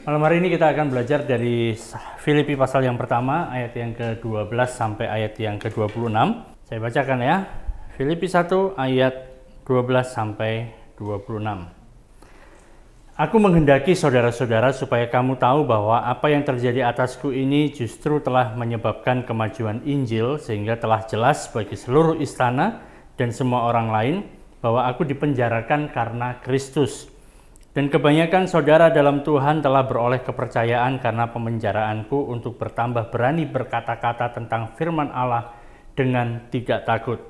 Malam hari ini kita akan belajar dari Filipi pasal yang pertama, ayat yang ke-12 sampai ayat yang ke-26. Saya bacakan ya. Filipi 1 ayat 12 sampai 26. Aku menghendaki saudara-saudara supaya kamu tahu bahwa apa yang terjadi atasku ini justru telah menyebabkan kemajuan Injil, sehingga telah jelas bagi seluruh istana dan semua orang lain bahwa aku dipenjarakan karena Kristus. Dan kebanyakan saudara dalam Tuhan telah beroleh kepercayaan karena pemenjaraanku untuk bertambah berani berkata-kata tentang firman Allah dengan tidak takut.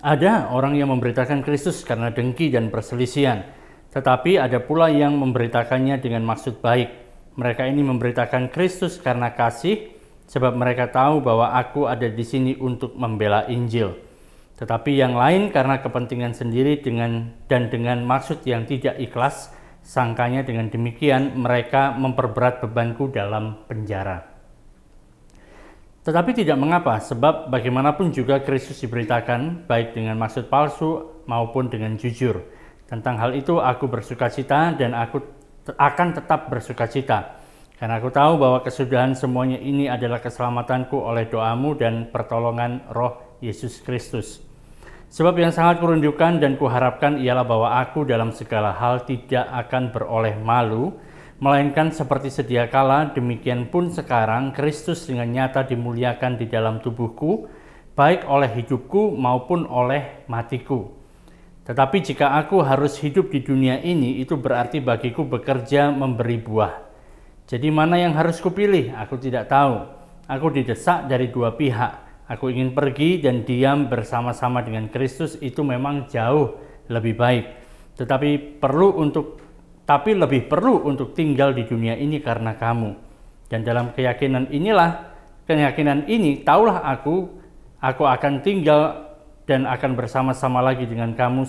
Ada orang yang memberitakan Kristus karena dengki dan perselisihan, tetapi ada pula yang memberitakannya dengan maksud baik. Mereka ini memberitakan Kristus karena kasih, sebab mereka tahu bahwa aku ada di sini untuk membela Injil. Tetapi yang lain karena kepentingan sendiri dengan maksud yang tidak ikhlas, sangkanya dengan demikian mereka memperberat bebanku dalam penjara. Tetapi tidak mengapa, sebab bagaimanapun juga Kristus diberitakan, baik dengan maksud palsu maupun dengan jujur. Tentang hal itu aku bersukacita dan aku akan tetap bersukacita. Karena aku tahu bahwa kesudahan semuanya ini adalah keselamatanku oleh doamu dan pertolongan Roh Yesus Kristus. Sebab yang sangat kurindukan dan kuharapkan ialah bahwa aku dalam segala hal tidak akan beroleh malu, melainkan seperti sedia kala, demikian pun sekarang Kristus dengan nyata dimuliakan di dalam tubuhku, baik oleh hidupku maupun oleh matiku. Tetapi jika aku harus hidup di dunia ini, itu berarti bagiku bekerja memberi buah. Jadi mana yang harus kupilih? Aku tidak tahu. Aku didesak dari dua pihak. Aku ingin pergi dan diam bersama-sama dengan Kristus, itu memang jauh lebih baik. Tetapi lebih perlu untuk tinggal di dunia ini karena kamu. Dan dalam keyakinan ini, taulah aku akan tinggal dan akan bersama-sama lagi dengan kamu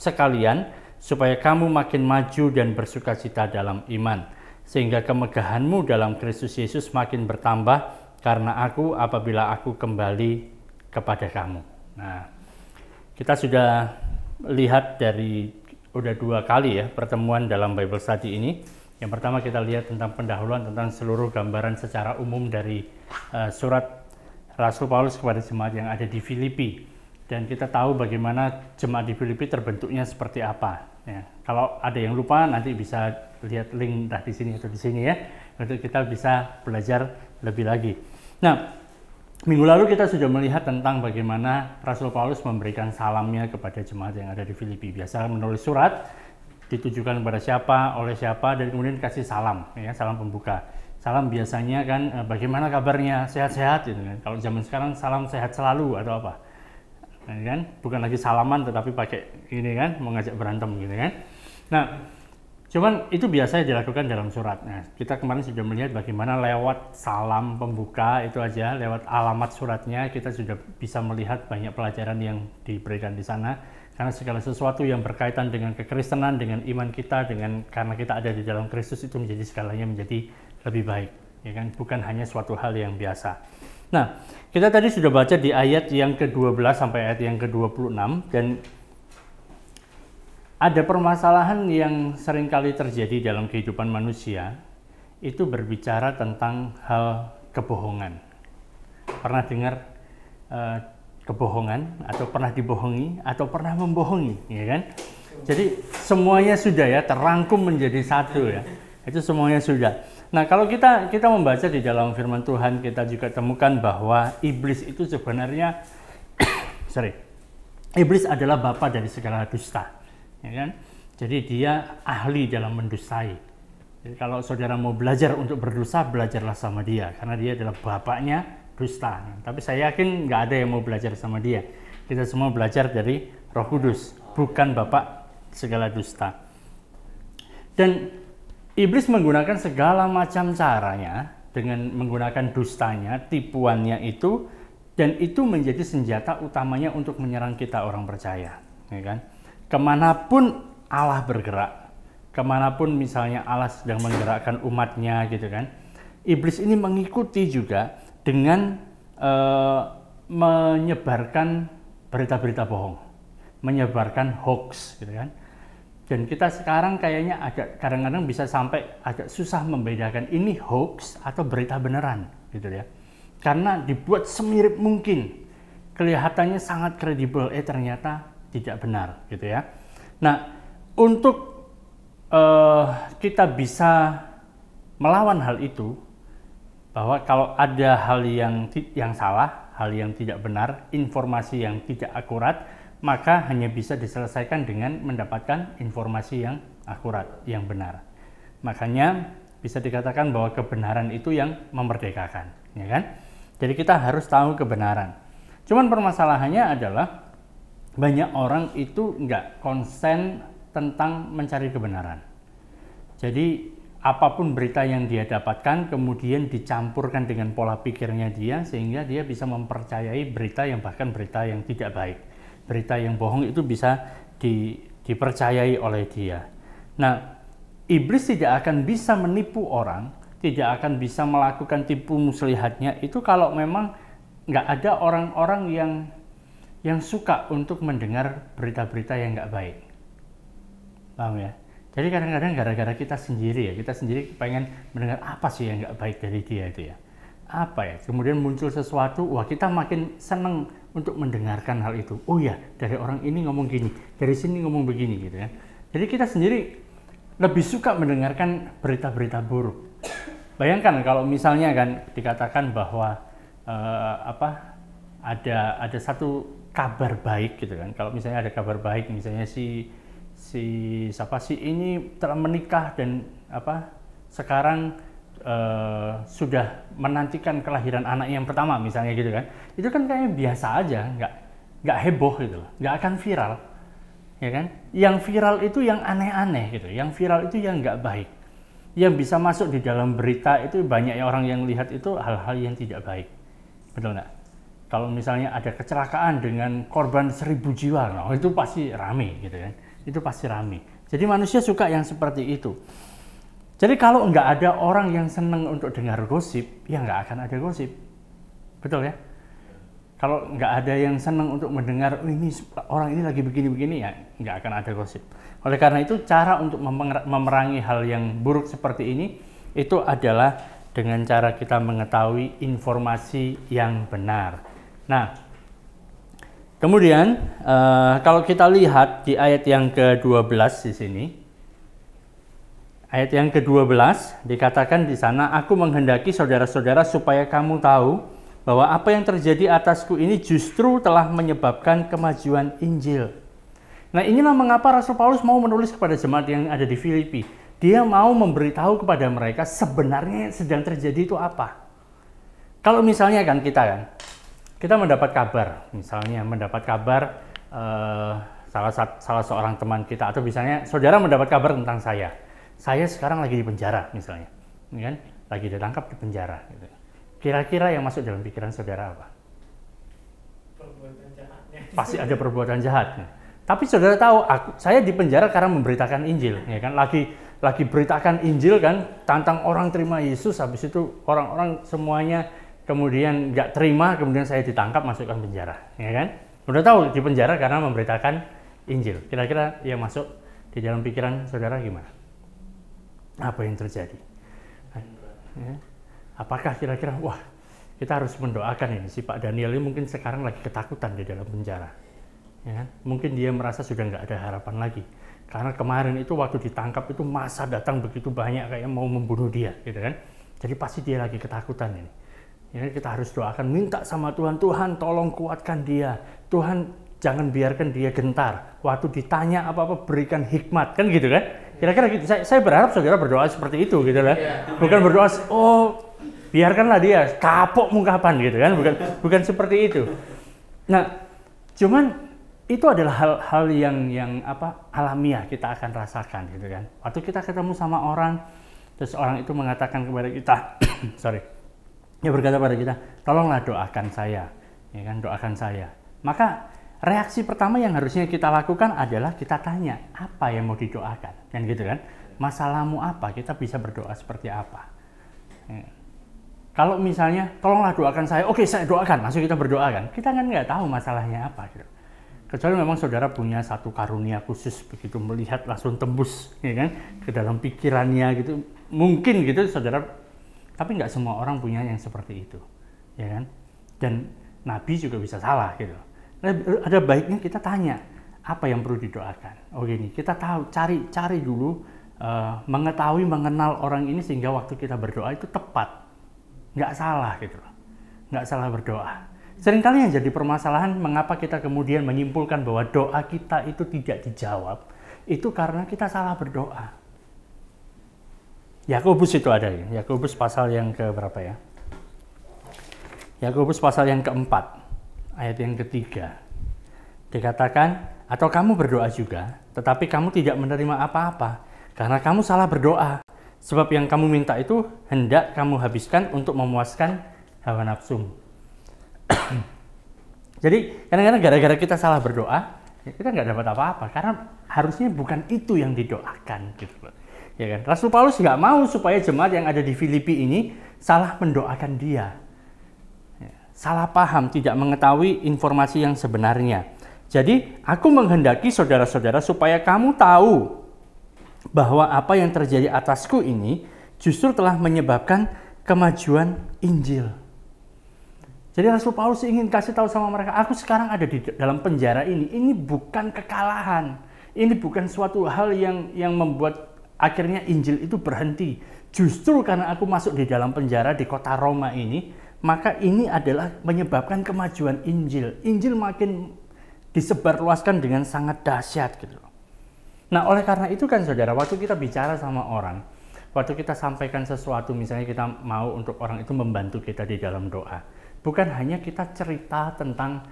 sekalian, supaya kamu makin maju dan bersukacita dalam iman, sehingga kemegahanmu dalam Kristus Yesus makin bertambah, karena aku apabila aku kembali kepada kamu. Nah, kita sudah lihat udah 2 kali ya pertemuan dalam Bible Study ini. Yang pertama kita lihat tentang pendahuluan, tentang seluruh gambaran secara umum dari surat Rasul Paulus kepada jemaat yang ada di Filipi. Dan kita tahu bagaimana jemaat di Filipi terbentuknya seperti apa. Ya, kalau ada yang lupa nanti bisa lihat link entah di sini atau di sini ya, untuk kita bisa belajar lebih lagi. Nah, minggu lalu kita sudah melihat tentang bagaimana Rasul Paulus memberikan salamnya kepada jemaat yang ada di Filipi. Biasa menulis surat, ditujukan kepada siapa, oleh siapa, dan kemudian kasih salam, ya, salam pembuka. Salam biasanya kan, bagaimana kabarnya, sehat-sehat, gitu kan. Kalau zaman sekarang salam sehat selalu atau apa, kan? Bukan lagi salaman, tetapi pakai ini kan, mau ngajak berantem, gitu kan. Nah, cuman itu biasa dilakukan dalam surat. Nah, kita kemarin sudah melihat bagaimana lewat salam pembuka itu aja, lewat alamat suratnya kita sudah bisa melihat banyak pelajaran yang diberikan di sana. Karena segala sesuatu yang berkaitan dengan kekristenan, dengan iman kita, karena kita ada di dalam Kristus, itu segalanya menjadi lebih baik, ya kan? Bukan hanya suatu hal yang biasa. Nah, kita tadi sudah baca di ayat yang ke-12 sampai ayat yang ke-26, dan ada permasalahan yang seringkali terjadi dalam kehidupan manusia, itu berbicara tentang hal kebohongan. Pernah dengar kebohongan, atau pernah dibohongi, atau pernah membohongi, ya kan? Jadi semuanya sudah ya terangkum menjadi satu ya. Itu semuanya sudah. Nah, kalau kita membaca di dalam firman Tuhan, kita juga temukan bahwa iblis itu sebenarnya iblis adalah bapa dari segala dusta. Ya kan? Jadi dia ahli dalam mendustai. Jadi kalau saudara mau belajar untuk berdosa, belajarlah sama dia, karena dia adalah bapaknya dusta. Tapi saya yakin nggak ada yang mau belajar sama dia. Kita semua belajar dari Roh Kudus, bukan bapak segala dusta. Dan iblis menggunakan segala macam caranya dengan menggunakan dustanya, tipuannya itu, dan itu menjadi senjata utamanya untuk menyerang kita orang percaya, ya kan? Kemanapun Allah bergerak, kemanapun misalnya Allah sedang menggerakkan umatnya gitu kan, iblis ini mengikuti juga dengan menyebarkan berita-berita bohong, menyebarkan hoax gitu kan. Dan kita sekarang kayaknya agak kadang-kadang bisa sampai agak susah membedakan ini hoax atau berita beneran gitu ya. Karena dibuat semirip mungkin, kelihatannya sangat kredibel, ternyata tidak benar gitu ya. Nah, untuk kita bisa melawan hal itu, bahwa kalau ada hal yang salah, hal yang tidak benar, informasi yang tidak akurat, maka hanya bisa diselesaikan dengan mendapatkan informasi yang akurat, yang benar. Makanya bisa dikatakan bahwa kebenaran itu yang memerdekakan, ya kan? Jadi kita harus tahu kebenaran. Cuman permasalahannya adalah banyak orang itu nggak konsen tentang mencari kebenaran. Jadi apapun berita yang dia dapatkan kemudian dicampurkan dengan pola pikirnya dia, sehingga dia bisa mempercayai berita yang bahkan berita yang tidak baik. Berita yang bohong itu bisa dipercayai oleh dia. Nah, iblis tidak akan bisa menipu orang, tidak akan bisa melakukan tipu muslihatnya itu kalau memang nggak ada orang-orang yang suka untuk mendengar berita-berita yang nggak baik. Paham ya? Jadi kadang-kadang gara-gara kita sendiri pengen mendengar apa sih yang nggak baik dari dia itu ya. Apa ya? Kemudian muncul sesuatu, wah kita makin seneng untuk mendengarkan hal itu. Oh ya, dari orang ini ngomong gini, dari sini ngomong begini gitu ya. Jadi kita sendiri lebih suka mendengarkan berita-berita buruk. Bayangkan kalau misalnya kan dikatakan bahwa ada satu kabar baik gitu kan. Kalau misalnya ada kabar baik, misalnya si ini telah menikah dan sekarang sudah menantikan kelahiran anak yang pertama misalnya gitu kan, itu kan kayaknya biasa aja, nggak heboh gitu loh, nggak akan viral, ya kan? Yang viral itu yang aneh-aneh gitu, yang viral itu yang nggak baik, yang bisa masuk di dalam berita itu banyak orang yang lihat itu hal-hal yang tidak baik, betul nggak? Kalau misalnya ada kecelakaan dengan korban 1000 jiwa, nah itu pasti rame gitu kan, itu pasti rame. Jadi manusia suka yang seperti itu. Jadi kalau nggak ada orang yang seneng untuk dengar gosip, ya nggak akan ada gosip. Betul ya? Kalau nggak ada yang seneng untuk mendengar, ini orang ini lagi begini-begini, ya nggak akan ada gosip. Oleh karena itu, cara untuk memerangi hal yang buruk seperti ini, itu adalah dengan cara kita mengetahui informasi yang benar. Nah, kemudian kalau kita lihat di ayat yang ke-12 di sini, ayat yang ke-12 dikatakan di sana, aku menghendaki saudara-saudara supaya kamu tahu bahwa apa yang terjadi atasku ini justru telah menyebabkan kemajuan Injil. Nah, inilah mengapa Rasul Paulus mau menulis kepada jemaat yang ada di Filipi. Dia mau memberitahu kepada mereka sebenarnya yang sedang terjadi itu apa. Kalau misalnya kan kita mendapat kabar, misalnya mendapat kabar salah seorang teman kita, atau misalnya saudara mendapat kabar tentang saya sekarang lagi di penjara misalnya, kan? Lagi ditangkap di penjara. Gitu. Kira-kira yang masuk dalam pikiran saudara apa? Perbuatan jahatnya. Pasti ada perbuatan jahat. Tapi saudara tahu, saya di penjara karena memberitakan Injil, ya kan? Lagi beritakan Injil kan, tantang orang terima Yesus. Habis itu orang-orang semuanya kemudian nggak terima, kemudian saya ditangkap, masukkan penjara, ya kan? Udah tahu di penjara karena memberitakan Injil. Kira-kira yang masuk di dalam pikiran saudara gimana? Apa yang terjadi? Apakah kira-kira, wah kita harus mendoakan ini, si Pak Daniel ini mungkin sekarang lagi ketakutan di dalam penjara, ya kan? Mungkin dia merasa sudah nggak ada harapan lagi, karena kemarin itu waktu ditangkap itu massa datang begitu banyak kayak mau membunuh dia, gitu kan? Jadi pasti dia lagi ketakutan ini. Ya, kita harus doakan, minta sama Tuhan, Tuhan tolong kuatkan dia, Tuhan jangan biarkan dia gentar. Waktu ditanya apa-apa berikan hikmat, kan gitu kan? Kira-kira gitu. Saya berharap saudara berdoa seperti itu gitu lah. Bukan berdoa, oh biarkanlah dia kapok mungkapan gitu kan? Bukan seperti itu. Nah, cuman itu adalah hal yang alamiah kita akan rasakan gitu kan. Waktu kita ketemu sama orang, terus orang itu mengatakan kepada kita, dia berkata pada kita, tolonglah doakan saya, ya kan, doakan saya. Maka reaksi pertama yang harusnya kita lakukan adalah kita tanya, apa yang mau didoakan? Kan gitu kan? Masalahmu apa? Kita bisa berdoa seperti apa? Ya. Kalau misalnya, tolonglah doakan saya, oke saya doakan, langsung kita berdoa kan? Kita kan nggak tahu masalahnya apa gitu. Kecuali memang saudara punya satu karunia khusus, begitu melihat langsung tembus, ya kan, ke dalam pikirannya gitu. Mungkin gitu saudara, tapi nggak semua orang punya yang seperti itu, ya kan. Dan Nabi juga bisa salah gitu. Nah, ada baiknya kita tanya apa yang perlu didoakan. Oh gini, kita tahu, cari dulu, mengetahui, mengenal orang ini sehingga waktu kita berdoa itu tepat, nggak salah gitu, nggak salah berdoa. Seringkali yang jadi permasalahan mengapa kita kemudian menyimpulkan bahwa doa kita itu tidak dijawab, itu karena kita salah berdoa. Yakobus itu ada ya, Yakobus pasal yang ke berapa ya? Yakobus pasal yang keempat, ayat yang ketiga. Dikatakan, atau kamu berdoa juga, tetapi kamu tidak menerima apa-apa, karena kamu salah berdoa. Sebab yang kamu minta itu hendak kamu habiskan untuk memuaskan hawa nafsumu. Jadi kadang-kadang gara-gara kita salah berdoa, kita nggak dapat apa-apa, karena harusnya bukan itu yang didoakan, gitu loh. Ya kan? Rasul Paulus nggak mau supaya jemaat yang ada di Filipi ini salah mendoakan dia, salah paham, tidak mengetahui informasi yang sebenarnya. Jadi aku menghendaki saudara-saudara supaya kamu tahu bahwa apa yang terjadi atasku ini justru telah menyebabkan kemajuan Injil. Jadi Rasul Paulus ingin kasih tahu sama mereka, aku sekarang ada di dalam penjara ini bukan kekalahan. Ini bukan suatu hal yang membuat akhirnya Injil itu berhenti. Justru karena aku masuk di dalam penjara di kota Roma ini, maka ini adalah menyebabkan kemajuan Injil. Injil makin disebarluaskan dengan sangat dahsyat gitu. Nah, oleh karena itu kan saudara, waktu kita bicara sama orang, waktu kita sampaikan sesuatu, misalnya kita mau untuk orang itu membantu kita di dalam doa, bukan hanya kita cerita tentang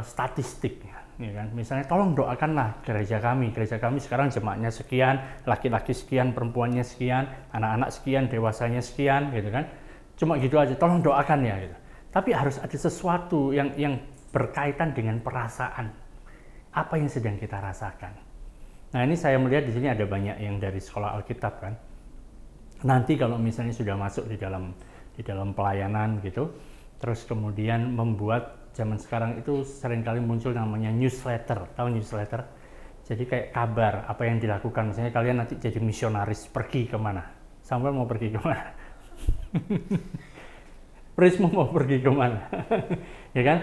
statistik, ya kan? Misalnya tolong doakanlah gereja kami sekarang jemaatnya sekian, laki-laki sekian, perempuannya sekian, anak-anak sekian, dewasanya sekian, gitu kan? Cuma gitu aja, tolong doakan ya, gitu. Tapi harus ada sesuatu yang berkaitan dengan perasaan, apa yang sedang kita rasakan. Nah, ini saya melihat di sini ada banyak yang dari sekolah Alkitab kan. Nanti kalau misalnya sudah masuk di dalam pelayanan gitu, terus kemudian membuat, zaman sekarang itu seringkali muncul namanya newsletter. Tahu newsletter? Jadi kayak kabar apa yang dilakukan. Misalnya kalian nanti jadi misionaris, pergi kemana? Samuel mau pergi kemana? Prismo mau pergi kemana? Ya kan?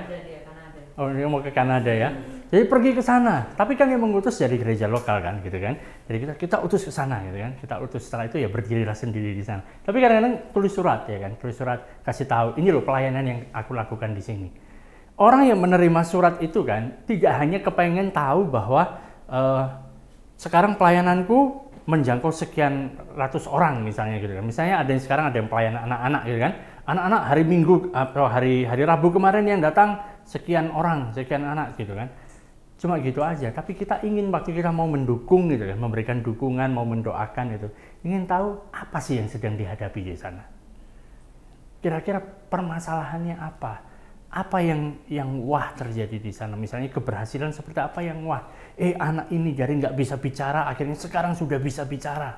Oh, dia mau ke Kanada ya. Jadi pergi ke sana. Tapi kan yang mengutus dari gereja lokal kan, gitu kan. Jadi kita utus ke sana, gitu kan. Kita utus, setelah itu ya berdirilah sendiri di sana. Tapi kadang-kadang tulis surat ya kan, tulis surat kasih tahu, ini loh pelayanan yang aku lakukan di sini. Orang yang menerima surat itu kan tidak hanya kepengen tahu bahwa sekarang pelayananku menjangkau sekian ratus orang misalnya gitu kan. Misalnya ada yang sekarang ada yang pelayanan anak-anak gitu kan. Anak-anak hari Minggu atau hari Rabu kemarin yang datang sekian orang, sekian anak gitu kan. Cuma gitu aja, tapi kita ingin waktu kita mau mendukung gitu kan, memberikan dukungan, mau mendoakan itu, ingin tahu apa sih yang sedang dihadapi di sana. Kira-kira permasalahannya apa? Apa yang wah terjadi di sana? Misalnya keberhasilan seperti apa yang wah? Anak ini dari nggak bisa bicara, akhirnya sekarang sudah bisa bicara.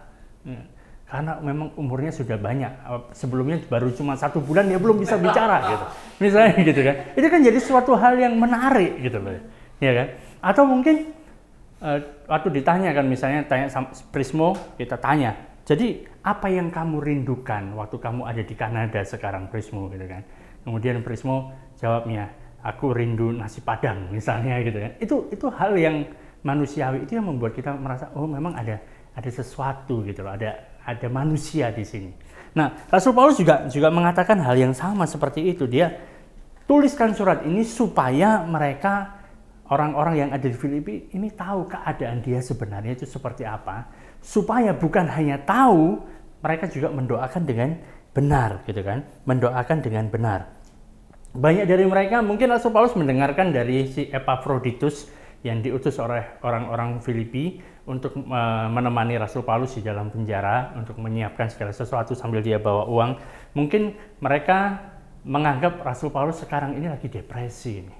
Karena memang umurnya sudah banyak. Sebelumnya baru cuma 1 bulan dia belum bisa bicara gitu. Misalnya gitu kan. Itu kan jadi suatu hal yang menarik gitu loh. Ya kan? Atau mungkin waktu ditanya kan, misalnya tanya sama Prismo, kita tanya, jadi apa yang kamu rindukan waktu kamu ada di Kanada sekarang, Prismo gitu kan. Kemudian Prismo jawabnya, aku rindu nasi Padang misalnya gitu kan. Itu hal yang manusiawi, itu yang membuat kita merasa oh memang ada sesuatu gitu loh, ada manusia di sini. Nah, Rasul Paulus juga mengatakan hal yang sama seperti itu. Dia tuliskan surat ini supaya mereka, orang-orang yang ada di Filipi ini tahu keadaan dia sebenarnya itu seperti apa, supaya bukan hanya tahu, mereka juga mendoakan dengan benar gitu kan, mendoakan dengan benar. Banyak dari mereka mungkin Rasul Paulus mendengarkan dari si Epafroditus yang diutus oleh orang-orang Filipi untuk menemani Rasul Paulus di dalam penjara, untuk menyiapkan segala sesuatu sambil dia bawa uang. Mungkin mereka menganggap Rasul Paulus sekarang ini lagi depresi nih.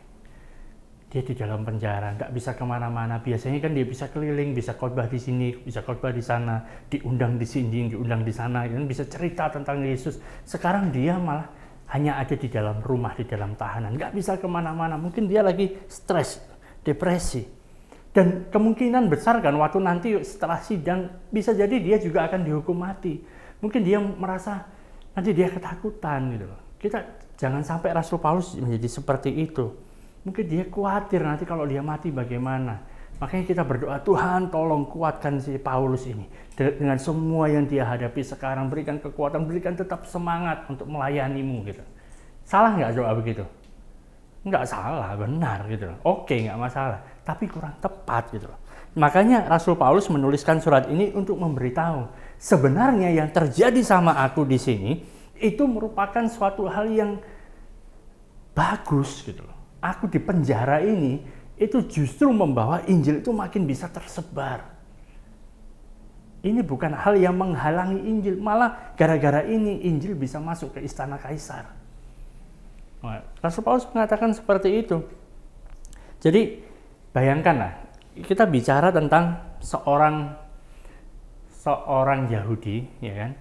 Dia di dalam penjara, nggak bisa kemana-mana. Biasanya kan dia bisa keliling, bisa khotbah di sini, bisa khotbah di sana, diundang di sini, diundang di sana, kan bisa cerita tentang Yesus. Sekarang dia malah hanya ada di dalam rumah, di dalam tahanan, nggak bisa kemana-mana. Mungkin dia lagi stres, depresi. Dan kemungkinan besar kan waktu nanti setelah sidang bisa jadi dia juga akan dihukum mati. Mungkin dia merasa nanti dia ketakutan gitu loh. Kita jangan sampai Rasul Paulus menjadi seperti itu. Mungkin dia khawatir nanti kalau dia mati bagaimana. Makanya kita berdoa, Tuhan tolong kuatkan si Paulus ini. Dengan semua yang dia hadapi sekarang, berikan kekuatan, berikan tetap semangat untuk melayanimu gitu. Salah nggak doa begitu? Nggak salah, benar gitu loh. Oke, nggak masalah. Tapi kurang tepat gitu loh. Makanya Rasul Paulus menuliskan surat ini untuk memberitahu sebenarnya yang terjadi sama aku di sini itu merupakan suatu hal yang bagus gitu loh. Aku di penjara ini itu justru membawa Injil itu makin bisa tersebar. Ini bukan hal yang menghalangi Injil, malah gara-gara ini Injil bisa masuk ke istana Kaisar. Rasul Paulus mengatakan seperti itu. Jadi bayangkanlah, kita bicara tentang seorang Yahudi, ya kan?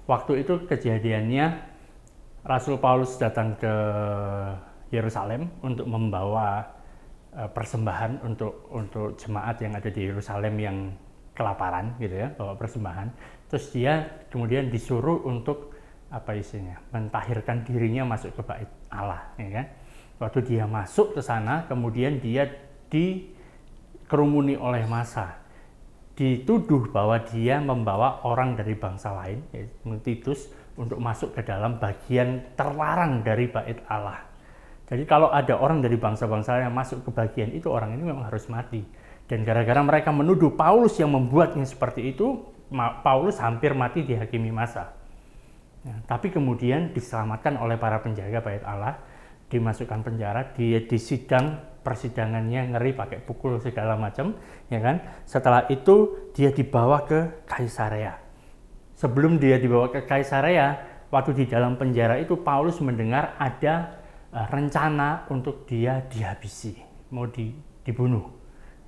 Waktu itu kejadiannya Rasul Paulus datang ke Yerusalem untuk membawa persembahan untuk jemaat yang ada di Yerusalem yang kelaparan, gitu ya, bawa persembahan. Terus dia kemudian disuruh untuk mentahirkan dirinya masuk ke bait Allah, ya kan? Waktu dia masuk ke sana, kemudian dia dikerumuni oleh massa, dituduh bahwa dia membawa orang dari bangsa lain, yaitu Titus, untuk masuk ke dalam bagian terlarang dari bait Allah. Jadi kalau ada orang dari bangsa-bangsa yang masuk ke bagian itu, orang ini memang harus mati. Dan gara-gara mereka menuduh Paulus yang membuatnya seperti itu, Paulus hampir mati dihakimi massa. Nah, tapi kemudian diselamatkan oleh para penjaga bait Allah, dimasukkan penjara, dia disidang, persidangannya ngeri pakai pukul segala macam, ya kan? Setelah itu dia dibawa ke Kaisarea. Sebelum dia dibawa ke Kaisarea, waktu di dalam penjara itu Paulus mendengar ada rencana untuk dia dihabisi, mau dibunuh,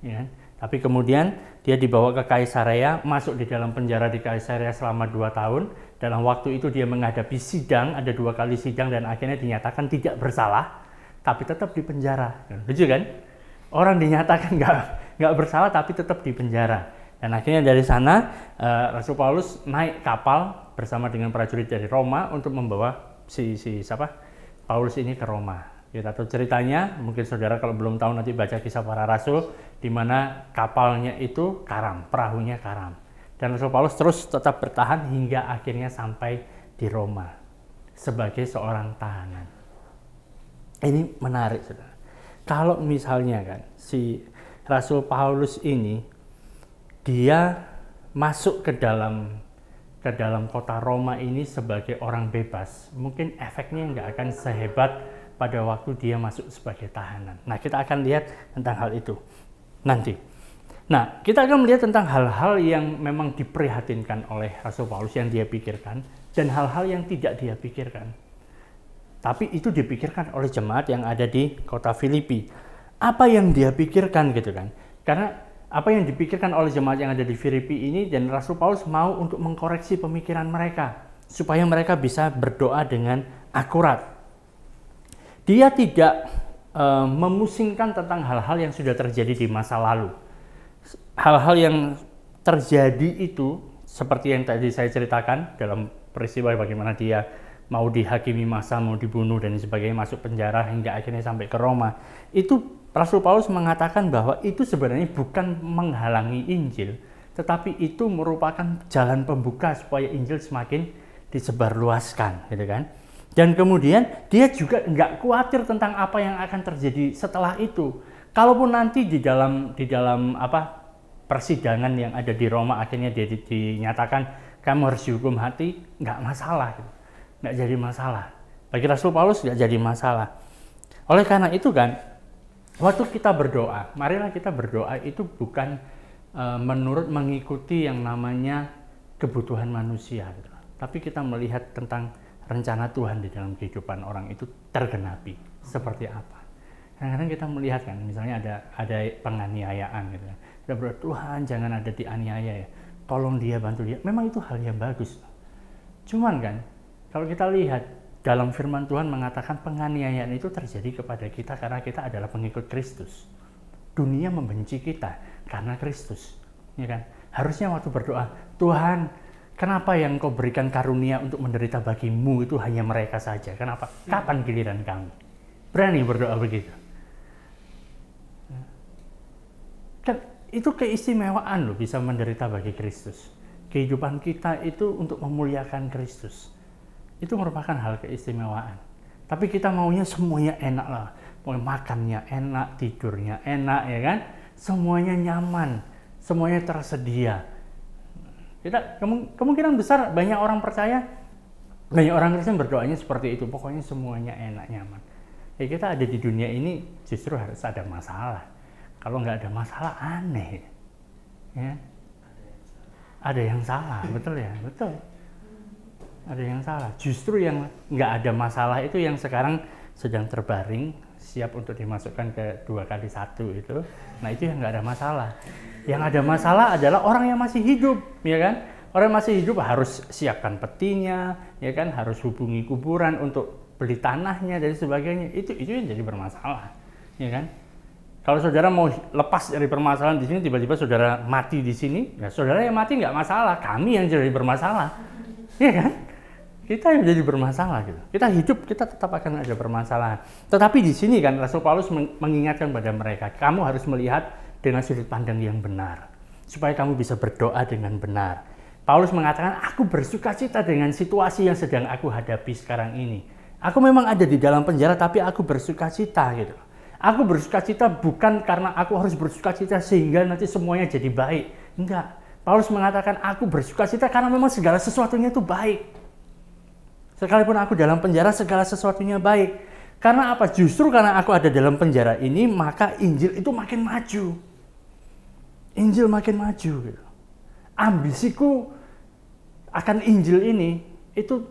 ya kan? Tapi kemudian dia dibawa ke Kaisarea, masuk di dalam penjara di Kaisarea selama 2 tahun. Dalam waktu itu dia menghadapi sidang, ada 2 kali sidang dan akhirnya dinyatakan tidak bersalah, tapi tetap di penjara. Lucu kan? Orang dinyatakan nggak bersalah tapi tetap di penjara. Dan akhirnya dari sana Rasul Paulus naik kapal bersama dengan prajurit dari Roma untuk membawa Paulus ini ke Roma. Kita tahu ceritanya, mungkin saudara kalau belum tahu nanti baca Kisah Para Rasul, di mana kapalnya itu karam, perahunya karam. Dan Rasul Paulus terus tetap bertahan hingga akhirnya sampai di Roma sebagai seorang tahanan. Ini menarik, saudara. Kalau misalnya kan si Rasul Paulus ini dia masuk ke dalam kota Roma ini sebagai orang bebas, mungkin efeknya nggak akan sehebat pada waktu dia masuk sebagai tahanan. Nah, kita akan lihat tentang hal itu nanti. Nah, kita akan melihat tentang hal-hal yang memang diprihatinkan oleh Rasul Paulus yang dia pikirkan dan hal-hal yang tidak dia pikirkan. Tapi itu dipikirkan oleh jemaat yang ada di kota Filipi. Apa yang dia pikirkan gitu kan? Karena apa yang dipikirkan oleh jemaat yang ada di Filipi ini, dan Rasul Paulus mau untuk mengkoreksi pemikiran mereka supaya mereka bisa berdoa dengan akurat. Dia tidak memusingkan tentang hal-hal yang sudah terjadi di masa lalu. Hal-hal yang terjadi itu seperti yang tadi saya ceritakan dalam peristiwa bagaimana dia mau dihakimi massa, mau dibunuh dan sebagainya, masuk penjara hingga akhirnya sampai ke Roma. Itu Rasul Paulus mengatakan bahwa itu sebenarnya bukan menghalangi Injil, tetapi itu merupakan jalan pembuka supaya Injil semakin disebarluaskan, gitu kan? Dan kemudian dia juga nggak khawatir tentang apa yang akan terjadi setelah itu. Kalaupun nanti di dalam persidangan yang ada di Roma akhirnya dia dinyatakan kamu harus dihukum mati, nggak masalah, gitu. Nggak jadi masalah. Bagi Rasul Paulus nggak jadi masalah. Oleh karena itu kan, waktu kita berdoa, marilah kita berdoa itu bukan menurut mengikuti yang namanya kebutuhan manusia, gitu. Tapi kita melihat tentang rencana Tuhan di dalam kehidupan orang itu tergenapi seperti apa. Kadang-kadang kita melihat kan, misalnya ada penganiayaan gitu. Kita berdoa, Tuhan jangan ada dianiaya ya, tolong dia, bantu dia. Memang itu hal yang bagus. Cuman kan, kalau kita lihat dalam firman Tuhan mengatakan penganiayaan itu terjadi kepada kita karena kita adalah pengikut Kristus. dunia membenci kita karena Kristus, ya kan? Harusnya waktu berdoa, Tuhan, kenapa yang Kau berikan karunia untuk menderita bagimu itu hanya mereka saja? Kenapa? Kapan giliran kami? Berani berdoa begitu. Kan itu keistimewaan loh, bisa menderita bagi Kristus. Kehidupan kita itu untuk memuliakan Kristus. Itu merupakan hal keistimewaan. Tapi kita maunya semuanya enak lah. Mau makannya enak, tidurnya enak, ya kan? Semuanya nyaman, semuanya tersedia. Kita kemungkinan besar banyak orang percaya, banyak orang Kristen berdoanya seperti itu. Pokoknya semuanya enak, nyaman. Ya kita ada di dunia ini justru harus ada masalah. Kalau nggak ada masalah aneh, ya. Ada yang salah, betul ya, betul. Ada yang salah. Justru yang nggak ada masalah itu yang sekarang sedang terbaring, siap untuk dimasukkan ke 2x1 itu. Nah itu yang nggak ada masalah. Yang ada masalah adalah orang yang masih hidup, ya kan? Orang yang masih hidup harus siapkan petinya, ya kan? Harus hubungi kuburan untuk beli tanahnya dan sebagainya. Itu yang jadi bermasalah, ya kan? Kalau saudara mau lepas dari permasalahan di sini, tiba-tiba saudara mati di sini, ya saudara yang mati nggak masalah, kami yang jadi bermasalah, ya kan? Kita yang jadi bermasalah gitu. Kita hidup, kita tetap akan ada permasalahan. Tetapi di sini kan Rasul Paulus mengingatkan pada mereka, kamu harus melihat dengan sudut pandang yang benar, supaya kamu bisa berdoa dengan benar. Paulus mengatakan, aku bersukacita dengan situasi yang sedang aku hadapi sekarang ini. Aku memang ada di dalam penjara, tapi aku bersukacita gitu. Aku bersukacita bukan karena aku harus bersukacita sehingga nanti semuanya jadi baik. Enggak. Paulus mengatakan aku bersukacita karena memang segala sesuatunya itu baik. Sekalipun aku dalam penjara, segala sesuatunya baik. Karena apa? Justru karena aku ada dalam penjara ini, maka Injil itu makin maju. Injil makin maju. Gitu. Ambisiku akan Injil ini itu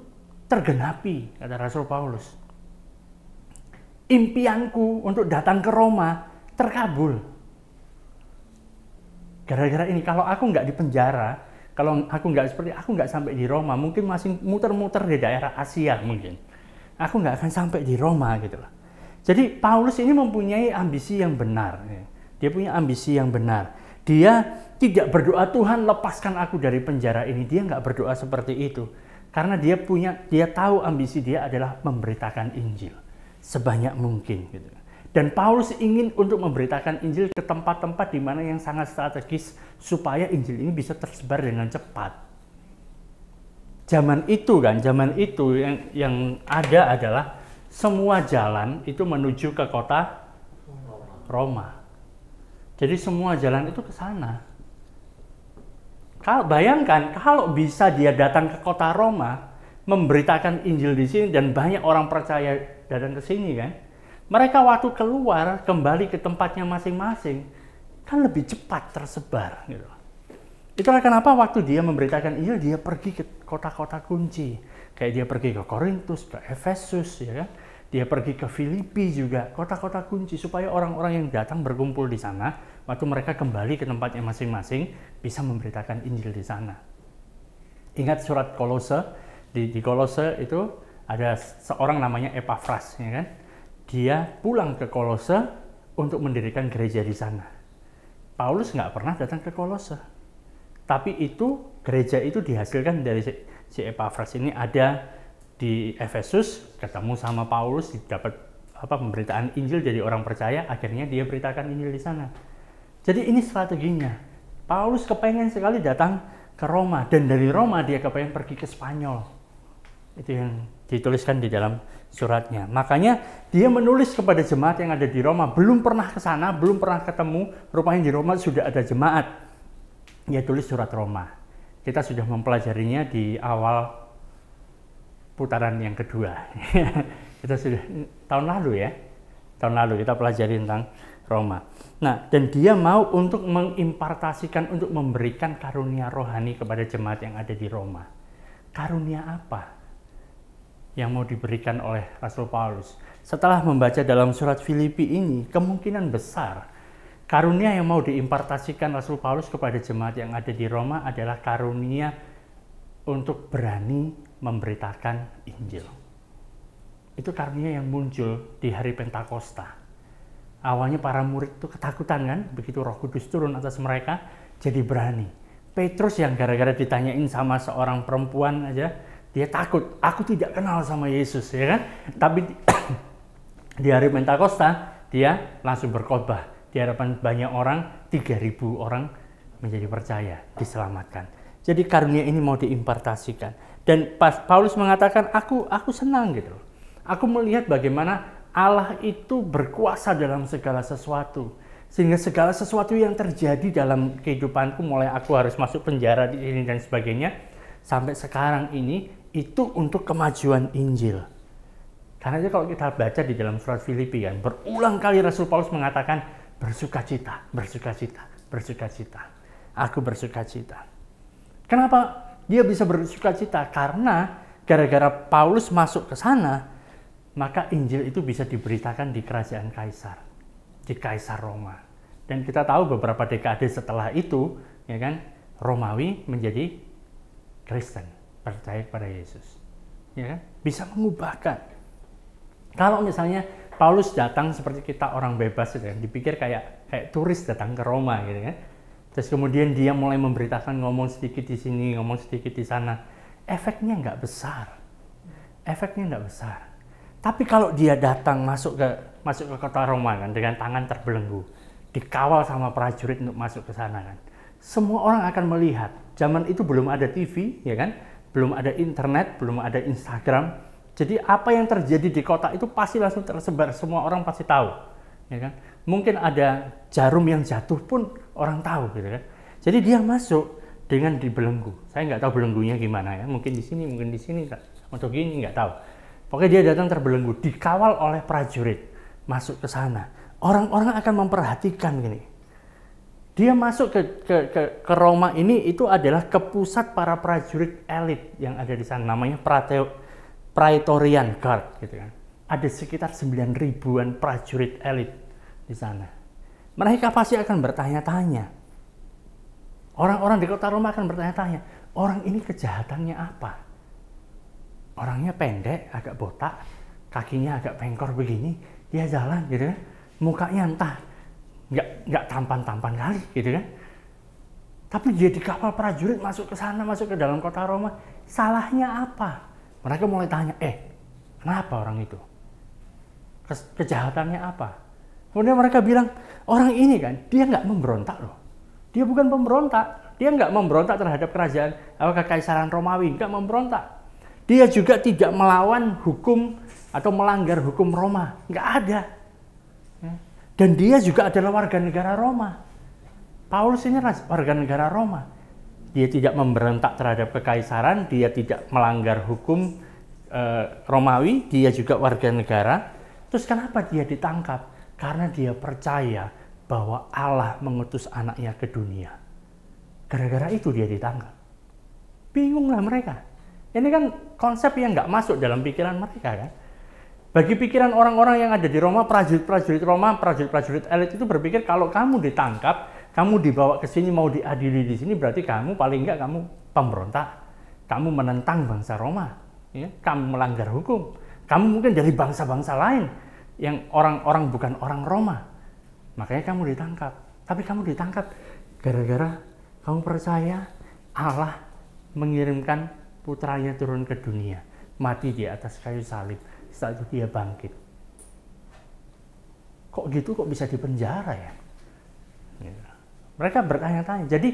tergenapi, kata Rasul Paulus. Impianku untuk datang ke Roma terkabul. Gara-gara ini, kalau aku nggak di penjara, kalau aku nggak sampai di Roma, mungkin masih muter-muter di daerah Asia mungkin. Aku nggak akan sampai di Roma gitu loh. Jadi Paulus ini mempunyai ambisi yang benar. Dia punya ambisi yang benar. Dia tidak berdoa Tuhan lepaskan aku dari penjara ini. Dia nggak berdoa seperti itu. Karena dia tahu ambisi dia adalah memberitakan Injil sebanyak mungkin gitu. Dan Paulus ingin untuk memberitakan Injil ke tempat-tempat di mana yang sangat strategis supaya Injil ini bisa tersebar dengan cepat. Zaman itu yang ada adalah semua jalan itu menuju ke kota Roma. Jadi semua jalan itu ke sana. Bayangkan kalau bisa dia datang ke kota Roma, memberitakan Injil di sini dan banyak orang percaya datang ke sini kan. Mereka waktu keluar kembali ke tempatnya masing-masing kan lebih cepat tersebar gitu. Itulah kenapa waktu dia memberitakan Injil dia pergi ke kota-kota kunci. Kayak dia pergi ke Korintus, ke Efesus ya kan. Dia pergi ke Filipi juga, kota-kota kunci supaya orang-orang yang datang berkumpul di sana waktu mereka kembali ke tempatnya masing-masing bisa memberitakan Injil di sana. Ingat surat Kolose, di Kolose itu ada seorang namanya Epafras ya kan. Dia pulang ke Kolose untuk mendirikan gereja di sana. Paulus nggak pernah datang ke Kolose. Tapi itu gereja itu dihasilkan dari si Epafras ini ada di Efesus, ketemu sama Paulus, dapat pemberitaan Injil jadi orang percaya, akhirnya dia beritakan Injil di sana. Jadi ini strateginya. Paulus kepengen sekali datang ke Roma dan dari Roma dia kepengen pergi ke Spanyol. Itu yang dituliskan di dalam suratnya. Makanya dia menulis kepada jemaat yang ada di Roma, belum pernah ke sana, belum pernah ketemu, rupanya di Roma sudah ada jemaat. Dia tulis surat Roma. Kita sudah mempelajarinya di awal putaran yang kedua. Kita sudah tahun lalu kita pelajari tentang Roma. Nah, dan dia mau untuk mengimpartasikan, untuk memberikan karunia rohani kepada jemaat yang ada di Roma. Karunia apa yang mau diberikan oleh Rasul Paulus? Setelah membaca dalam surat Filipi ini, kemungkinan besar karunia yang mau diimpartasikan Rasul Paulus kepada jemaat yang ada di Roma adalah karunia untuk berani memberitakan Injil. Itu karunia yang muncul di hari Pentakosta. Awalnya para murid itu ketakutan kan, begitu Roh Kudus turun atas mereka, jadi berani. Petrus yang gara-gara ditanyain sama seorang perempuan aja, dia takut. Aku tidak kenal sama Yesus, ya kan? Tapi di hari Pentakosta, dia langsung berkhotbah. Di hadapan banyak orang, 3.000 orang menjadi percaya, diselamatkan. Jadi karunia ini mau diimpartasikan. Dan Paulus mengatakan, aku senang gitu. Aku melihat bagaimana Allah itu berkuasa dalam segala sesuatu. Sehingga segala sesuatu yang terjadi dalam kehidupanku, mulai aku harus masuk penjara di sini dan sebagainya, sampai sekarang ini, itu untuk kemajuan Injil. Karena kalau kita baca di dalam surat Filipi kan, berulang kali Rasul Paulus mengatakan, bersukacita, bersukacita, bersukacita. Aku bersukacita. Kenapa dia bisa bersukacita? Karena gara-gara Paulus masuk ke sana, maka Injil itu bisa diberitakan di kerajaan Kaisar, di Kaisar Roma. Dan kita tahu beberapa dekade setelah itu, ya kan, Romawi menjadi Kristen, percaya kepada Yesus. Ya kan? Bisa mengubahkan. Kalau misalnya Paulus datang seperti kita orang bebas, gitu kan, dipikir kayak turis datang ke Roma, gitu kan. Terus kemudian dia mulai memberitakan, ngomong sedikit di sini, ngomong sedikit di sana. Efeknya nggak besar. Efeknya nggak besar. Tapi kalau dia datang masuk ke kota Roma kan dengan tangan terbelenggu, dikawal sama prajurit untuk masuk ke sana kan, semua orang akan melihat. Zaman itu belum ada TV, ya kan, belum ada internet, belum ada Instagram. Jadi apa yang terjadi di kota itu pasti langsung tersebar, semua orang pasti tahu, ya kan. Mungkin ada jarum yang jatuh pun orang tahu, gitu kan. Jadi dia masuk dengan dibelenggu. Saya nggak tahu belenggunya gimana ya, mungkin di sini, untuk gini nggak tahu. Pokoknya dia datang terbelenggu, dikawal oleh prajurit, masuk ke sana. Orang-orang akan memperhatikan gini. Dia masuk ke Roma ini, itu adalah ke pusat para prajurit elit yang ada di sana, namanya Praetorian Guard, gitu kan. Ada sekitar 9.000-an prajurit elit di sana. Mereka pasti akan bertanya-tanya. Orang-orang di kota Roma akan bertanya-tanya, orang ini kejahatannya apa? Orangnya pendek, agak botak, kakinya agak pengkor begini, dia jalan gitu kan, mukanya entah nggak tampan-tampan kali gitu kan. Tapi dia dikawal prajurit masuk ke sana, masuk ke dalam kota Roma, salahnya apa? Mereka mulai tanya, kenapa orang itu? Kejahatannya apa? Kemudian mereka bilang, orang ini kan, dia nggak memberontak loh. Dia bukan pemberontak, dia nggak memberontak terhadap kerajaan kekaisaran Romawi, nggak memberontak. Dia juga tidak melawan hukum atau melanggar hukum Roma. Nggak ada. Dan dia juga adalah warga negara Roma. Paulus ini warga negara Roma. Dia tidak memberontak terhadap kekaisaran, dia tidak melanggar hukum Romawi, dia juga warga negara. Terus kenapa dia ditangkap? Karena dia percaya bahwa Allah mengutus anaknya ke dunia. Gara-gara itu dia ditangkap. Bingunglah mereka. Ini kan konsep yang nggak masuk dalam pikiran mereka kan. Bagi pikiran orang-orang yang ada di Roma, prajurit-prajurit Roma, prajurit-prajurit elit itu berpikir kalau kamu ditangkap, kamu dibawa ke sini mau diadili di sini, berarti kamu paling nggak kamu pemberontak, kamu menentang bangsa Roma, ya? Kamu melanggar hukum, kamu mungkin dari bangsa-bangsa lain yang orang-orang bukan orang Roma, makanya kamu ditangkap. Tapi kamu ditangkap gara-gara kamu percaya Allah mengirimkan putranya turun ke dunia, mati di atas kayu salib, setelah itu dia bangkit. Kok gitu, kok bisa dipenjara ya? Mereka bertanya-tanya. Jadi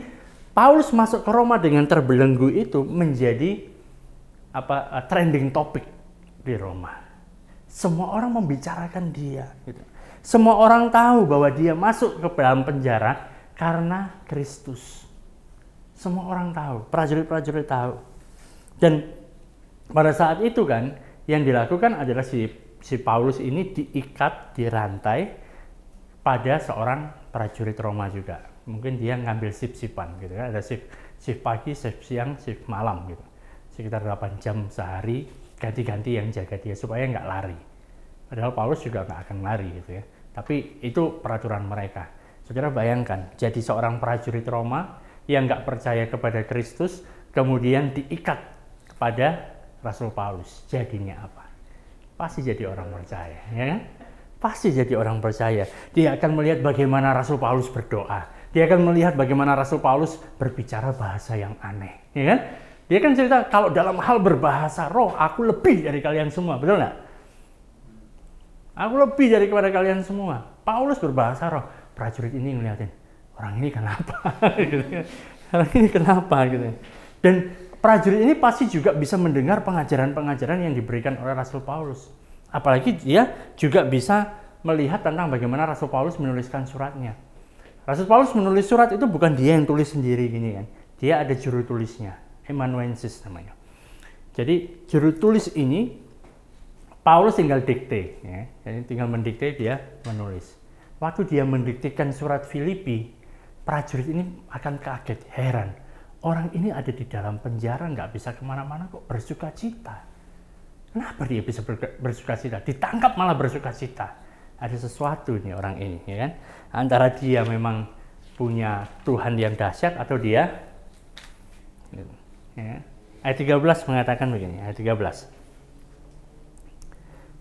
Paulus masuk ke Roma dengan terbelenggu itu menjadi trending topic di Roma. Semua orang membicarakan dia. Gitu. Semua orang tahu bahwa dia masuk ke dalam penjara karena Kristus. Semua orang tahu, prajurit-prajurit tahu. Dan pada saat itu kan, yang dilakukan adalah si Paulus ini diikat, dirantai pada seorang prajurit Roma juga. Mungkin dia ngambil shift-shiftan gitu kan, ada shift pagi, shift siang, shift malam gitu. Sekitar 8 jam sehari, ganti-ganti yang jaga dia supaya nggak lari. Padahal Paulus juga nggak akan lari gitu ya. Tapi itu peraturan mereka. Saudara bayangkan, jadi seorang prajurit Roma yang nggak percaya kepada Kristus, kemudian diikat pada Rasul Paulus, jadinya apa? Pasti jadi orang percaya, ya kan? pasti jadi orang percaya. Dia akan melihat bagaimana Rasul Paulus berdoa. Dia akan melihat bagaimana Rasul Paulus berbicara bahasa yang aneh, ya kan? Dia kan cerita, kalau dalam hal berbahasa roh, aku lebih dari kalian semua, betul nggak? Aku lebih daripada kalian semua. Paulus berbahasa roh, prajurit ini ngeliatin, orang ini kenapa? Orang ini kenapa? Gitu. Dan prajurit ini pasti juga bisa mendengar pengajaran-pengajaran yang diberikan oleh Rasul Paulus. Apalagi dia juga bisa melihat tentang bagaimana Rasul Paulus menuliskan suratnya. Rasul Paulus menulis surat itu bukan dia yang tulis sendiri gini kan. Dia ada juru tulisnya, amanuensis namanya. Jadi juru tulis ini Paulus tinggal dikte, ya. Jadi tinggal mendikte, dia menulis. Waktu dia mendiktekan surat Filipi, prajurit ini akan kaget, heran. Orang ini ada di dalam penjara, nggak bisa kemana-mana kok bersuka cita. Kenapa dia bisa bersuka cita? Ditangkap malah bersuka cita. Ada sesuatu nih orang ini, ya kan? Antara dia memang punya Tuhan yang dahsyat atau dia, ya. Ayat 13 mengatakan begini, ayat 13.